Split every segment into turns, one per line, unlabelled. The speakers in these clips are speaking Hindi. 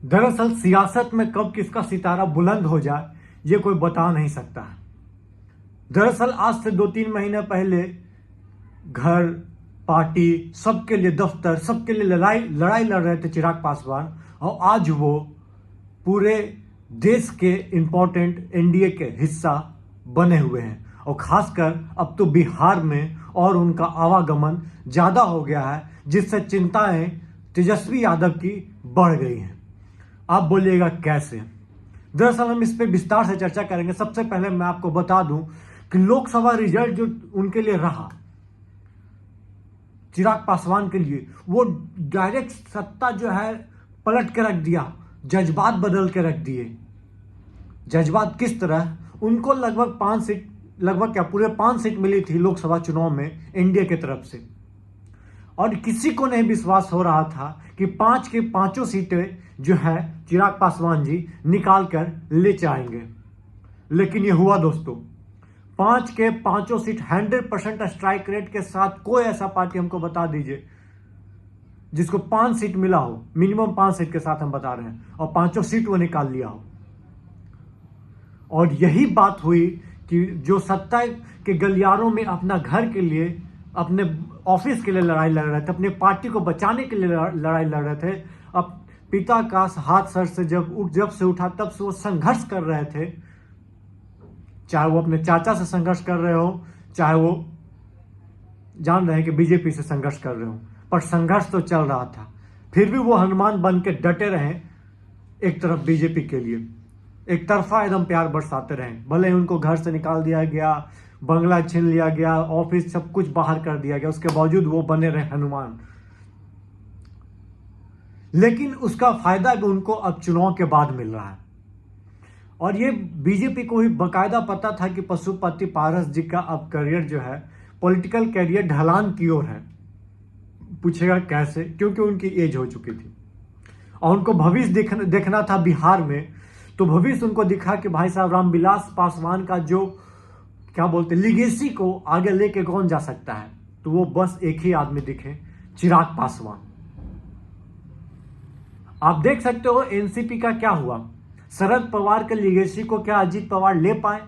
दरअसल सियासत में कब किसका सितारा बुलंद हो जाए ये कोई बता नहीं सकता है। दरअसल आज से 2-3 महीने पहले घर, पार्टी, सबके लिए दफ्तर, सबके लिए लड़ाई लड़ रहे थे चिराग पासवान, और आज वो पूरे देश के इंपॉर्टेंट एनडीए के हिस्सा बने हुए हैं। और खासकर अब तो बिहार में और उनका आवागमन ज़्यादा हो गया है, जिससे चिंताएं तेजस्वी यादव की बढ़ गई हैं। आप बोलिएगा कैसे? दरअसल हम इस पर विस्तार से चर्चा करेंगे। सबसे पहले मैं आपको बता दूं कि लोकसभा रिजल्ट जो उनके लिए रहा, चिराग पासवान के लिए, वो डायरेक्ट सत्ता जो है पलट के रख दिया, जज्बात बदल के रख दिए। जज्बात किस तरह? उनको लगभग 5 सीट, लगभग क्या पूरे 5 सीट मिली थी लोकसभा चुनाव में एनडीए की तरफ से, और किसी को नहीं विश्वास हो रहा था कि 5 की 5 सीटें जो है चिराग पासवान जी निकाल कर ले जाएंगे। लेकिन ये हुआ दोस्तों। 5 के 5 सीट 100% स्ट्राइक रेट के साथ कोई ऐसा पार्टी हमको बता दीजिए जिसको 5 सीट मिला हो, मिनिमम 5 सीट के साथ हम बता रहे हैं, और 5 सीट वो निकाल लिया हो। और यही बात हुई कि जो सत्ता के गलियारों में अपना घर के लिए, अपने ऑफिस के लिए लड़ाई लड़ रहे थे, अपनी पार्टी को बचाने के लिए लड़ाई लड़ रहे थे, अब पिता का हाथ सर से जब से उठा तब से वो संघर्ष कर रहे थे। चाहे वो अपने चाचा से संघर्ष कर रहे हो, चाहे वो जान रहे हैं कि बीजेपी से संघर्ष कर रहे हो, पर संघर्ष तो चल रहा था। फिर भी वो हनुमान बन के डटे रहे एक तरफ बीजेपी के लिए, एक तरफा एकदम प्यार बरसाते रहे। भले ही उनको घर से निकाल दिया गया, बंगला छीन लिया गया, ऑफिस सब कुछ बाहर कर दिया गया, उसके बावजूद वो बने रहे हनुमान। लेकिन उसका फायदा भी उनको अब चुनाव के बाद मिल रहा है। और ये बीजेपी को भी बाकायदा पता था कि पशुपति पारस जी का अब करियर जो है, पॉलिटिकल करियर ढलान की ओर है। पूछेगा कैसे? क्योंकि उनकी एज हो चुकी थी और उनको भविष्य देखना था बिहार में। तो भविष्य उनको दिखा कि भाई साहब रामविलास पासवान का जो क्या बोलते लीगेसी को आगे लेके कौन जा सकता है, तो वो बस एक ही आदमी दिखे, चिराग पासवान। आप देख सकते हो एनसीपी का क्या हुआ। शरद पवार के लीगेसी को क्या अजीत पवार ले पाए,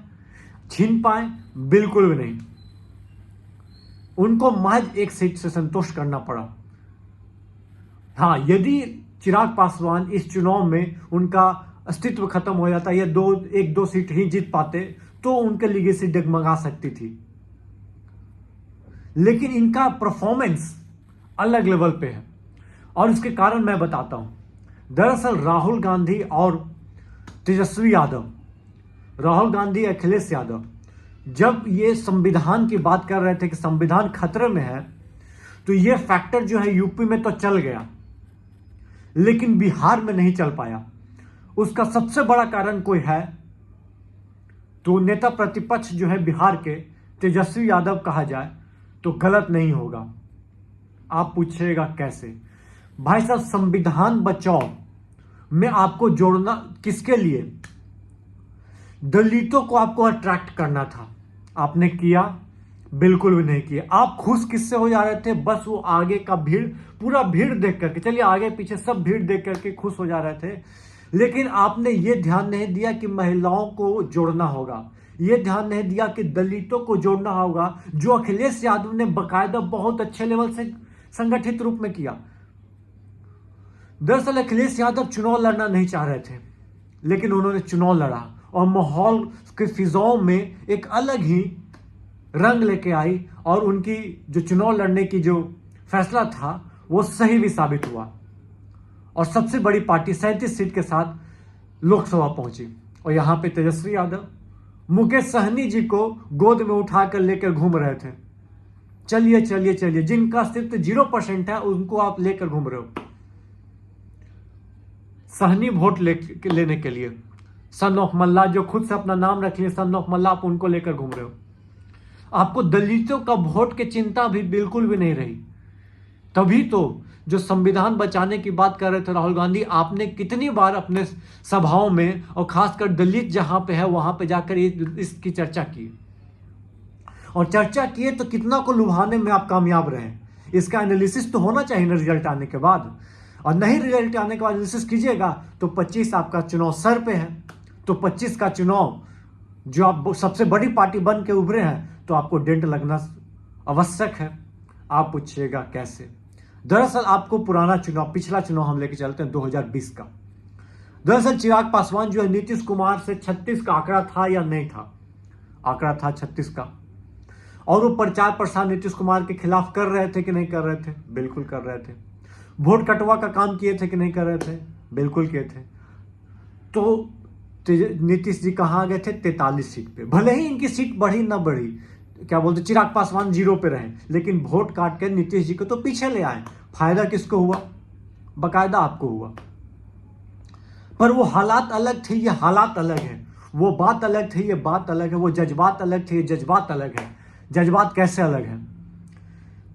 छीन पाए? बिल्कुल भी नहीं। उनको महज एक सीट से संतुष्ट करना पड़ा। हाँ, यदि चिराग पासवान इस चुनाव में उनका अस्तित्व खत्म हो जाता, या 1-2 सीट ही जीत पाते, तो उनके लीगेसी डगमगा सकती थी। लेकिन इनका परफॉर्मेंस अलग लेवल पे है, और उसके कारण मैं बताता हूं। दरअसल राहुल गांधी और तेजस्वी यादव, राहुल गांधी, अखिलेश यादव, जब ये संविधान की बात कर रहे थे कि संविधान खतरे में है, तो ये फैक्टर जो है यूपी में तो चल गया, लेकिन बिहार में नहीं चल पाया। उसका सबसे बड़ा कारण कोई है तो नेता प्रतिपक्ष जो है बिहार के, तेजस्वी यादव कहा जाए तो गलत नहीं होगा। आप पूछिएगा कैसे? भाई साहब, संविधान बचाओ में आपको जोड़ना किसके लिए? दलितों को आपको अट्रैक्ट करना था। आपने किया? बिल्कुल भी नहीं किया। आप खुश किससे हो जा रहे थे? बस वो आगे का भीड़, पूरा भीड़ देख करके, चलिए आगे पीछे सब भीड़ देख करके खुश हो जा रहे थे। लेकिन आपने ये ध्यान नहीं दिया कि महिलाओं को जोड़ना होगा, ये ध्यान नहीं दिया कि दलितों को जोड़ना होगा, जो अखिलेश यादव ने बाकायदा बहुत अच्छे लेवल से संगठित रूप में किया। दरअसल अखिलेश यादव चुनाव लड़ना नहीं चाह रहे थे, लेकिन उन्होंने चुनाव लड़ा और माहौल के फिजाओं में एक अलग ही रंग लेके आई, और उनकी जो चुनाव लड़ने की जो फैसला था वो सही भी साबित हुआ, और सबसे बड़ी पार्टी 37 सीट के साथ लोकसभा पहुंची। और यहां पे तेजस्वी यादव मुकेश सहनी जी को गोद में उठाकर लेकर घूम रहे थे। चलिए चलिए चलिए, जिनका सिर्फ 0% है उनको आप लेकर घूम रहे हो, सहनी वोट लेने के लिए। सन ऑफ मल्ला, जो खुद से अपना नाम रख लिए सन ऑफ मल्ला, आप उनको लेकर घूम रहे हो। आपको दलितों का वोट की चिंता भी बिल्कुल भी नहीं रही। तभी तो जो संविधान बचाने की बात कर रहे थे राहुल गांधी, आपने कितनी बार अपने सभाओं में, और खासकर दलित जहां पे है वहां पे जाकर इसकी चर्चा की, और चर्चा किए तो कितना को लुभाने में आप कामयाब रहे। इसका एनालिसिस तो होना चाहिए ना रिजल्ट आने के बाद। और नहीं रियलिटी आने के बाद एनालिसिस कीजिएगा तो 25 आपका चुनाव सर पे है। तो 25 का चुनाव जो आप सबसे बड़ी पार्टी बन के उभरे हैं तो आपको डेंट लगना आवश्यक है। आप पूछिएगा कैसे। दरअसल आपको पुराना चुनाव, पिछला चुनाव हम लेके चलते हैं 2020 का। दरअसल चिराग पासवान जो है नीतीश कुमार से 36 का आंकड़ा था या नहीं था? आंकड़ा था 36 का। और वो प्रचार प्रसार नीतीश कुमार के खिलाफ कर रहे थे कि नहीं कर रहे थे? बिल्कुल कर रहे थे। वोट कटवा का काम किए थे कि नहीं कर रहे थे? बिल्कुल किए थे। तो नीतीश जी कहाँ गए थे? 43 सीट पे। भले ही इनकी सीट बढ़ी ना बढ़ी, क्या बोलते, चिराग पासवान 0 पे रहे, लेकिन वोट काट के नीतीश जी को तो पीछे ले आए। फायदा किसको हुआ? बकायदा आपको हुआ। पर वो हालात अलग थे, ये हालात अलग है। वो बात अलग थी, ये बात अलग है। वो जज्बात अलग थे, ये जज्बात अलग है। जज्बात कैसे अलग है?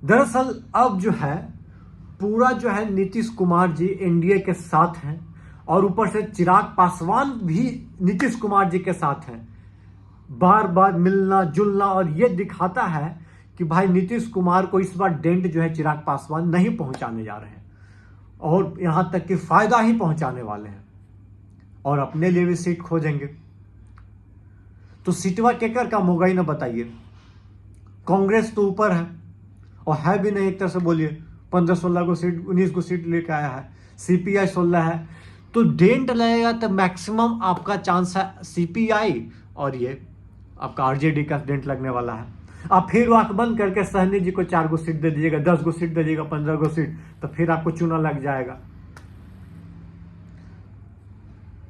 दरअसल अब जो है पूरा जो है नीतीश कुमार जी एनडीए के साथ हैं और ऊपर से चिराग पासवान भी नीतीश कुमार जी के साथ हैं। बार बार मिलना जुलना, और ये दिखाता है कि भाई नीतीश कुमार को इस बार डेंट जो है चिराग पासवान नहीं पहुंचाने जा रहे हैं, और यहां तक कि फायदा ही पहुंचाने वाले हैं, और अपने लिए भी सीट खोजेंगे। तो सीटवा केकर कम होगा ही ना, बताइए। कांग्रेस तो ऊपर है, और है भी नहीं, एक तरह से बोलिए 15-16 को सीट, 19 को सीट लेकर आया है। सीपीआई 16 है, तो डेंट लगेगा तो मैक्सिमम आपका चांस है सीपीआई और ये आपका आरजेडी का डेंट लगने वाला है। आप फिर आंख बंद करके सहनी जी को 4 गो सीट दे दीजिएगा, 10 गो सीट दे दीजिएगा, 15 गो सीट, तो फिर आपको चुना लग जाएगा।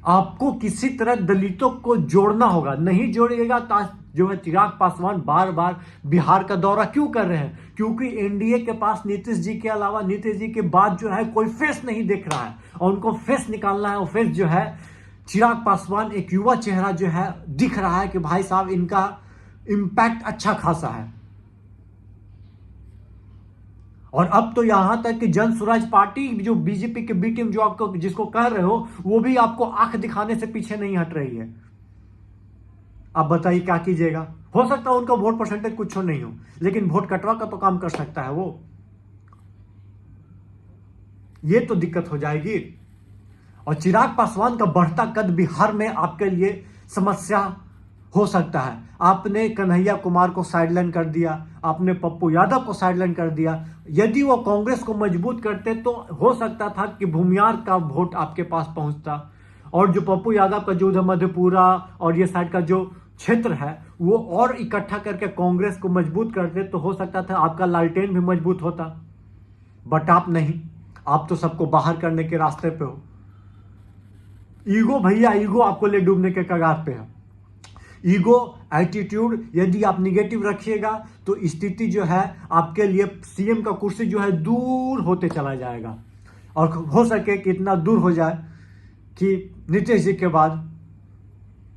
आपको किसी तरह दलितों को जोड़ना होगा, नहीं जोड़िएगा तो जो है चिराग पासवान बार बार बिहार का दौरा क्यों कर रहे हैं? क्योंकि एनडीए के पास नीतीश जी के अलावा, नीतीश जी के बाद जो है कोई फेस नहीं दिख रहा है, और उनको फेस निकालना है। और फेस जो है चिराग पासवान, एक युवा चेहरा जो है दिख रहा है कि भाई साहब इनका इंपैक्ट अच्छा खासा है। और अब तो यहां तक कि जन स्वराज पार्टी जो बीजेपी के बी टीम जो आपको जिसको कह रहे हो, वो भी आपको आंख दिखाने से पीछे नहीं हट रही है। अब बताइए क्या कीजिएगा? हो सकता है उनका वोट परसेंटेज कुछ नहीं हो, लेकिन वोट कटवा का तो काम कर सकता है वो। ये तो दिक्कत हो जाएगी। और चिराग पासवान का बढ़ता कद बिहार में आपके लिए समस्या हो सकता है। आपने कन्हैया कुमार को साइडलाइन कर दिया, आपने पप्पू यादव को साइडलाइन कर दिया। यदि वो कांग्रेस को मजबूत करते तो हो सकता था कि भूमियार का वोट आपके पास पहुंचता, और जो पप्पू यादव का जो उधर मधेपुरा और ये साइड का जो क्षेत्र है वो और इकट्ठा करके कांग्रेस को मजबूत करते तो हो सकता था आपका लालटेन भी मजबूत होता। बट आप नहीं, आप तो सबको बाहर करने के रास्ते पे हो। ईगो भैया, ईगो आपको ले डूबने के कगार पे है। ईगो एटीट्यूड यदि आप निगेटिव रखिएगा तो स्थिति जो है आपके लिए सीएम का कुर्सी जो है दूर होते चला जाएगा, और हो सके कि इतना दूर हो जाए कि नीतीश जी के बाद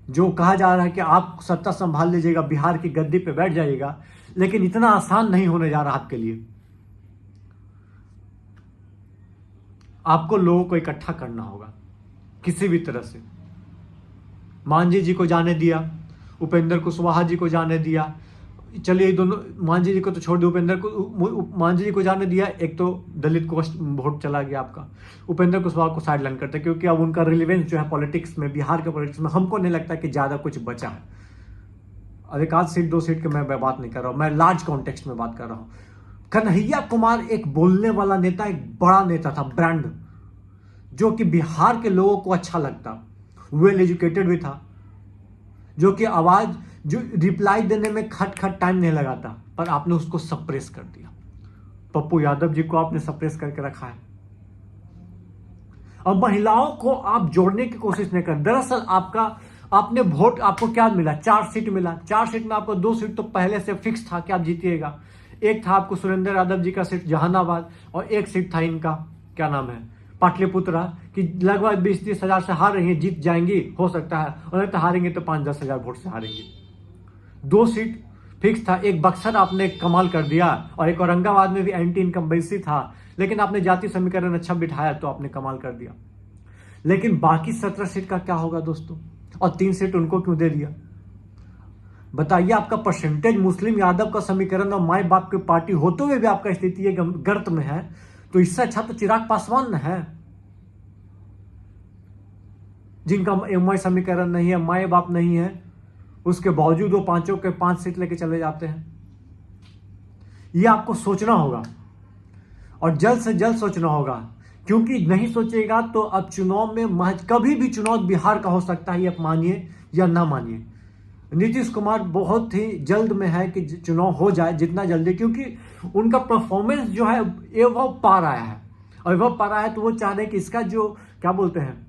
जो कहा जा रहा है कि आप सत्ता संभाल लीजिएगा, बिहार की गद्दी पे बैठ जाइएगा, लेकिन इतना आसान नहीं होने जा रहा आपके लिए। आपको लोगों को इकट्ठा करना होगा किसी भी तरह से। मांझी जी को जाने दिया, उपेंद्र कुशवाहा जी को जाने दिया, चलिए दोनों, मांझी जी को तो छोड़ दिया, उपेंद्र को, मांझी जी को जाने दिया, एक तो दलित को वोट चला गया आपका। उपेंद्र कुशवाहा को साइडलाइन करते क्योंकि अब उनका रिलेवेंस जो है पॉलिटिक्स में, बिहार के पॉलिटिक्स में हमको नहीं लगता कि ज्यादा कुछ बचा है। और एक आध सीट 2 सीट की मैं बात नहीं कर रहा हूं, मैं लार्ज कॉन्टेक्स्ट में बात कर रहा हूं। कन्हैया कुमार एक बोलने वाला नेता, एक बड़ा नेता था, ब्रांड, जो कि बिहार के लोगों को अच्छा लगता, वेल एजुकेटेड भी था, जो कि आवाज जो रिप्लाई देने में खट टाइम नहीं लगाता, पर आपने उसको सप्रेस कर दिया। पप्पू यादव जी को आपने सप्रेस करके रखा है, और महिलाओं को आप जोड़ने की कोशिश नहीं कर। दरअसल आपने वोट, आपको क्या मिला? 4 सीट मिला। 4 सीट में आपको 2 सीट तो पहले से फिक्स था कि आप जीतिएगा। एक था आपको सुरेंद्र यादव जी का सीट जहानाबाद, और एक सीट था इनका, क्या नाम है, पाटलिपुत्रा, कि लगभग 20-30 हजार से हार रही है, जीत जाएंगी हो सकता है, और नहीं तो हारेंगे तो 5-10 हजार वोट से हारेंगे। 2 सीट फिक्स था। एक बक्सर आपने कमाल कर दिया, और एक औरंगाबाद में भी एंटी इनकम्बेंसी था, लेकिन आपने जाति समीकरण अच्छा बिठाया तो आपने कमाल कर दिया। लेकिन बाकी 17 सीट का क्या होगा दोस्तों? और 3 सीट उनको क्यों दे दिया? बताइए। आपका परसेंटेज मुस्लिम यादव का समीकरण और माई बाप की पार्टी होते हुए भी आपका स्थिति गर्त में है, तो इससे अच्छा तो चिराग पासवान न है। जिनका एमवाई समीकरण नहीं है, माए बाप नहीं है, उसके बावजूद वो पांचों के 5 सीट लेके चले जाते हैं। ये आपको सोचना होगा और जल्द से जल्द सोचना होगा, क्योंकि नहीं सोचेगा तो अब चुनाव में महज कभी भी चुनाव बिहार का हो सकता है, ये आप मानिए या ना मानिए। नीतीश कुमार बहुत ही जल्द में है कि चुनाव हो जाए, जितना जल्दी, क्योंकि उनका परफॉर्मेंस जो है एवं पा रहा है, और एवं पा रहा है तो वो चाह रहे हैं कि इसका जो क्या बोलते हैं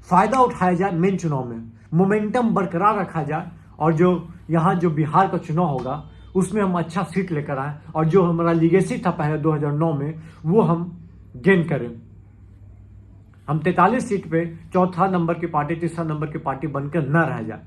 फायदा उठाया जाए, मेन चुनाव में मोमेंटम बरकरार रखा जाए, और जो यहाँ जो बिहार का चुनाव होगा उसमें हम अच्छा सीट लेकर आए, और जो हमारा लीगेसी था पहले 2009 में वो हम गेन करें। हम 43 सीट पे चौथा नंबर की पार्टी, तीसरा नंबर की पार्टी बनकर न रह जाए।